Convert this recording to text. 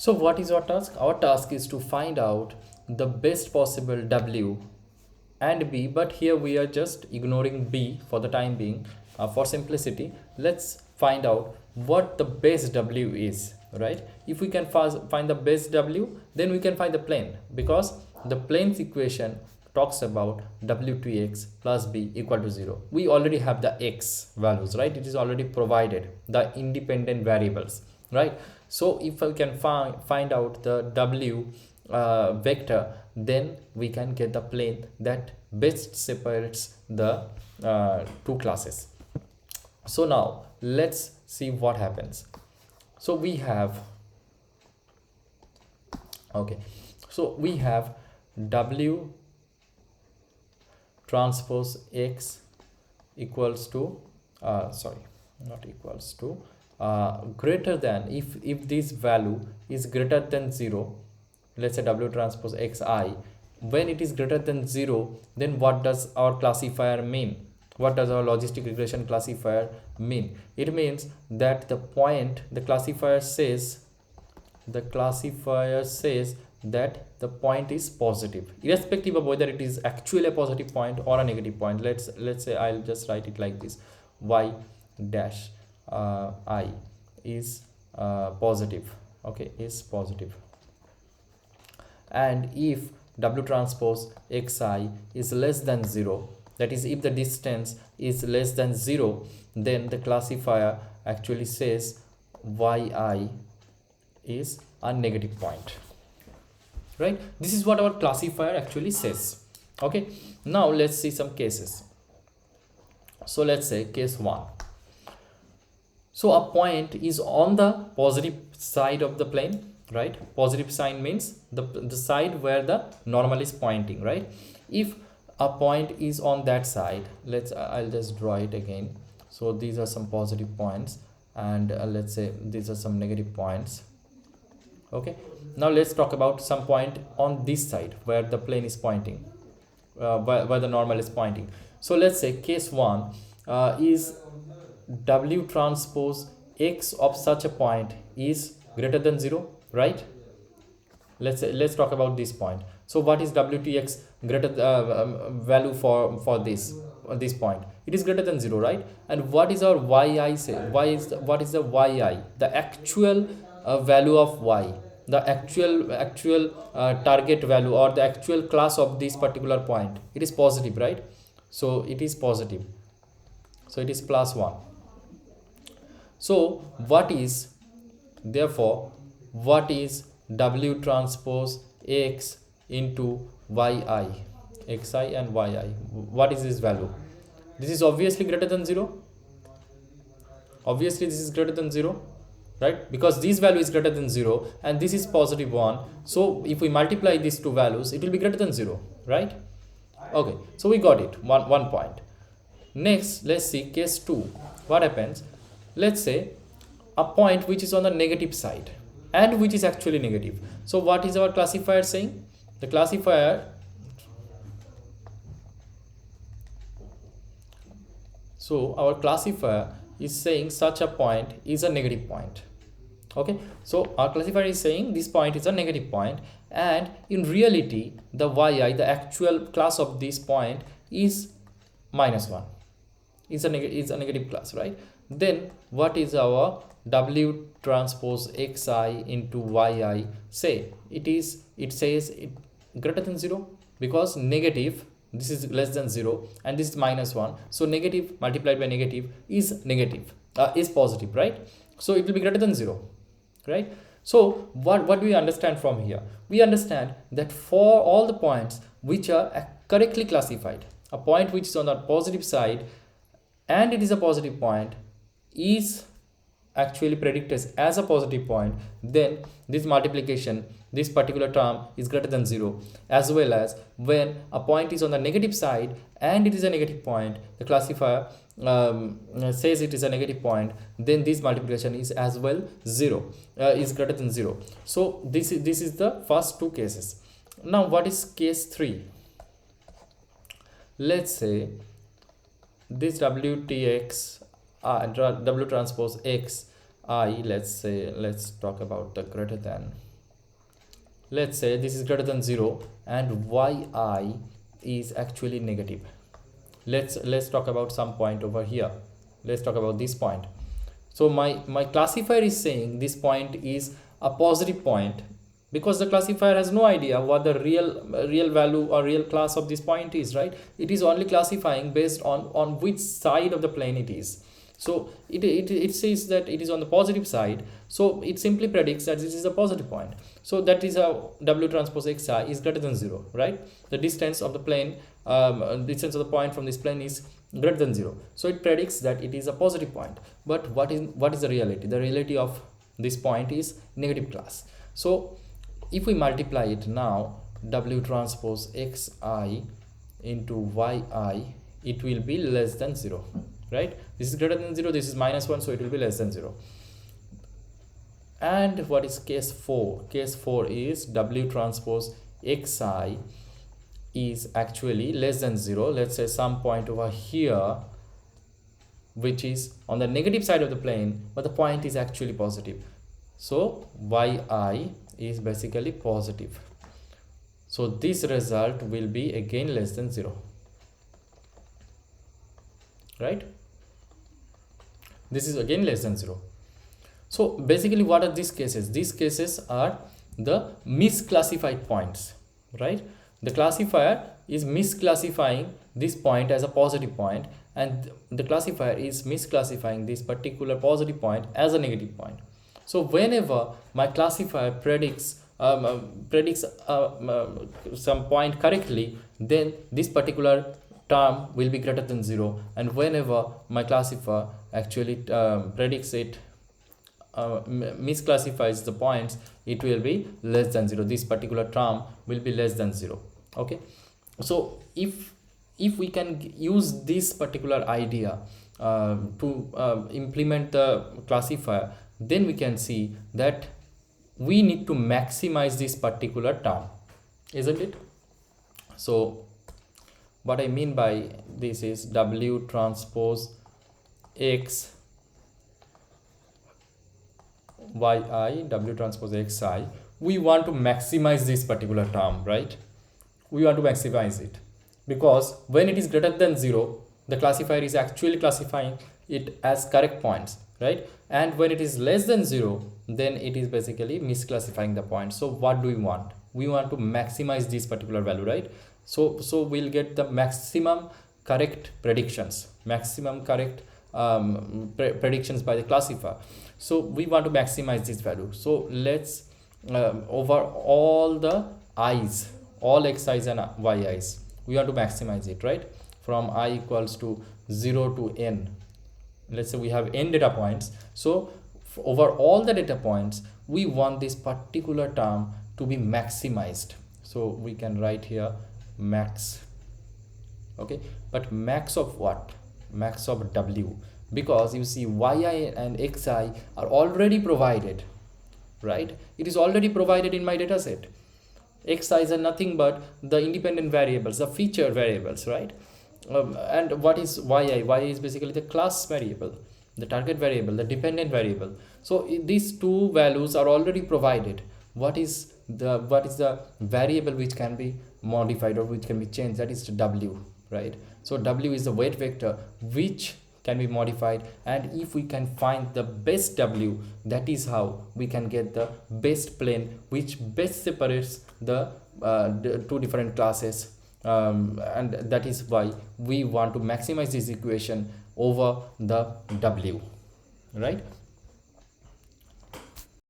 So what is our task? Our task is to find out the best possible W and B, but here we are just ignoring B for the time being. For simplicity, let's find out what the base W is, right? If we can find the base W, then we can find the plane, because the plane's equation talks about W2x plus B equal to 0. We already have the x values, right? It is already provided, the independent variables, right? So if we can find out the W vector, then we can get the plane that best separates the two classes. So now let's see what happens. So we have, okay, so we have W transpose x equals to greater than, if this value is greater than 0, let's say W transpose xi, when it is greater than 0, then what does our classifier mean? What does our logistic regression classifier mean? It means that the point, the classifier says that the point is positive, irrespective of whether it is actually a positive point or a negative point. Let's say I'll just write it like this: y dash I is positive, okay, is positive. And if W transpose xi is less than 0, that is, if the distance is less than 0, then the classifier actually says yi is a negative point, right? This is what our classifier actually says. Okay, now let's see some cases. So let's say case 1. So a point is on the positive side of the plane, right? Positive sign means the side where the normal is pointing, right? If a point is on that side, I'll just draw it again. So these are some positive points, and let's say these are some negative points. Okay, now let's talk about some point on this side where the plane is pointing, where the normal is pointing. So let's say case 1 is W transpose x of such a point is greater than 0, right? Let's talk about this point. So what is WTX greater value for this point? It is greater than 0, right? And what is our yi say? What is the yi, the actual value of y, the actual target value, or the actual class of this particular point? It is positive, right? So it is positive, so it is +1. So therefore what is W transpose x into yi, xi and yi? What is this value? This is obviously greater than 0. Obviously this is greater than 0, right? Because this value is greater than 0 and this is +1. So if we multiply these two values, it will be greater than 0, right? Okay, so we got it, one point. Next, let's see case 2. What happens? Let's say a point which is on the negative side and which is actually negative. So what is our classifier saying? The classifier, so our classifier is saying such a point is a negative point. Okay, so our classifier is saying this point is a negative point, and in reality the yi, the actual class of this point, is -1, is a negative class, right? Then what is our W transpose xi into yi say? It says it greater than 0, because negative, this is less than 0 and this is -1, so negative multiplied by negative is positive, right? So it will be greater than 0, right? So what do we understand from here? We understand that for all the points which are correctly classified, a point which is on the positive side and it is a positive point is actually predicted as a positive point, then this multiplication, this particular term, is greater than 0. As well as when a point is on the negative side and it is a negative point, the classifier says it is a negative point, then this multiplication is as well 0, is greater than 0. So this is the first two cases. Now what is case 3? Let's say this WTX W transpose x I, let's talk about the greater than let's say this is greater than 0 and yi is actually negative. Let's talk about some point over here. Let's talk about this point. So my classifier is saying this point is a positive point, because the classifier has no idea what the real value or real class of this point is, right? It is only classifying based on which side of the plane it is. So it says that it is on the positive side, so it simply predicts that this is a positive point. So that is how W transpose xi is greater than 0, right? The distance of the plane, distance of the point from this plane is greater than 0, so it predicts that it is a positive point. But what is the reality? The reality of this point is negative class. So if we multiply it now, W transpose xi into yi, it will be less than 0, right? This is greater than 0, this is -1, so it will be less than 0. And what is case 4? Case 4 is W transpose xi is actually less than 0. Let's say some point over here which is on the negative side of the plane, but the point is actually positive. So yi is basically positive. So this result will be again less than 0, right? This is again less than 0. So basically what are these cases? These cases are the misclassified points, right? The classifier is misclassifying this point as a positive point, and the classifier is misclassifying this particular positive point as a negative point. So whenever my classifier predicts some point correctly, then this particular term will be greater than 0, and whenever my classifier actually predicts it, misclassifies the points, it will be less than 0. This particular term will be less than 0. Okay, so if we can use this particular idea to implement the classifier, then we can see that we need to maximize this particular term, isn't it? So what I mean by this is W transpose x yi, W transpose xi, we want to maximize this particular term, right? We want to maximize it, because when it is greater than 0, the classifier is actually classifying it as correct points, right? And when it is less than 0, then it is basically misclassifying the points. So what do we want? We want to maximize this particular value, right? So we'll get the maximum correct predictions, maximum correct predictions by the classifier. So we want to maximize this value. So let's over all the i's, all xi's and yi's, we want to maximize it, right? From I equals to 0 to n. Let's say we have n data points. So over all the data points, we want this particular term to be maximized. So we can write here max. Okay, but max of what? Max of W, because you see yi and xi are already provided, right? It is already provided in my data set. Xi's are nothing but the independent variables, the feature variables, right? And what is yi? Yi is basically the class variable, the target variable, the dependent variable. So these two values are already provided. What is the variable which can be modified or which can be changed? That is W, right? So W is the weight vector which can be modified, and if we can find the best W, that is how we can get the best plane which best separates the two different classes, and that is why we want to maximize this equation over the W, right?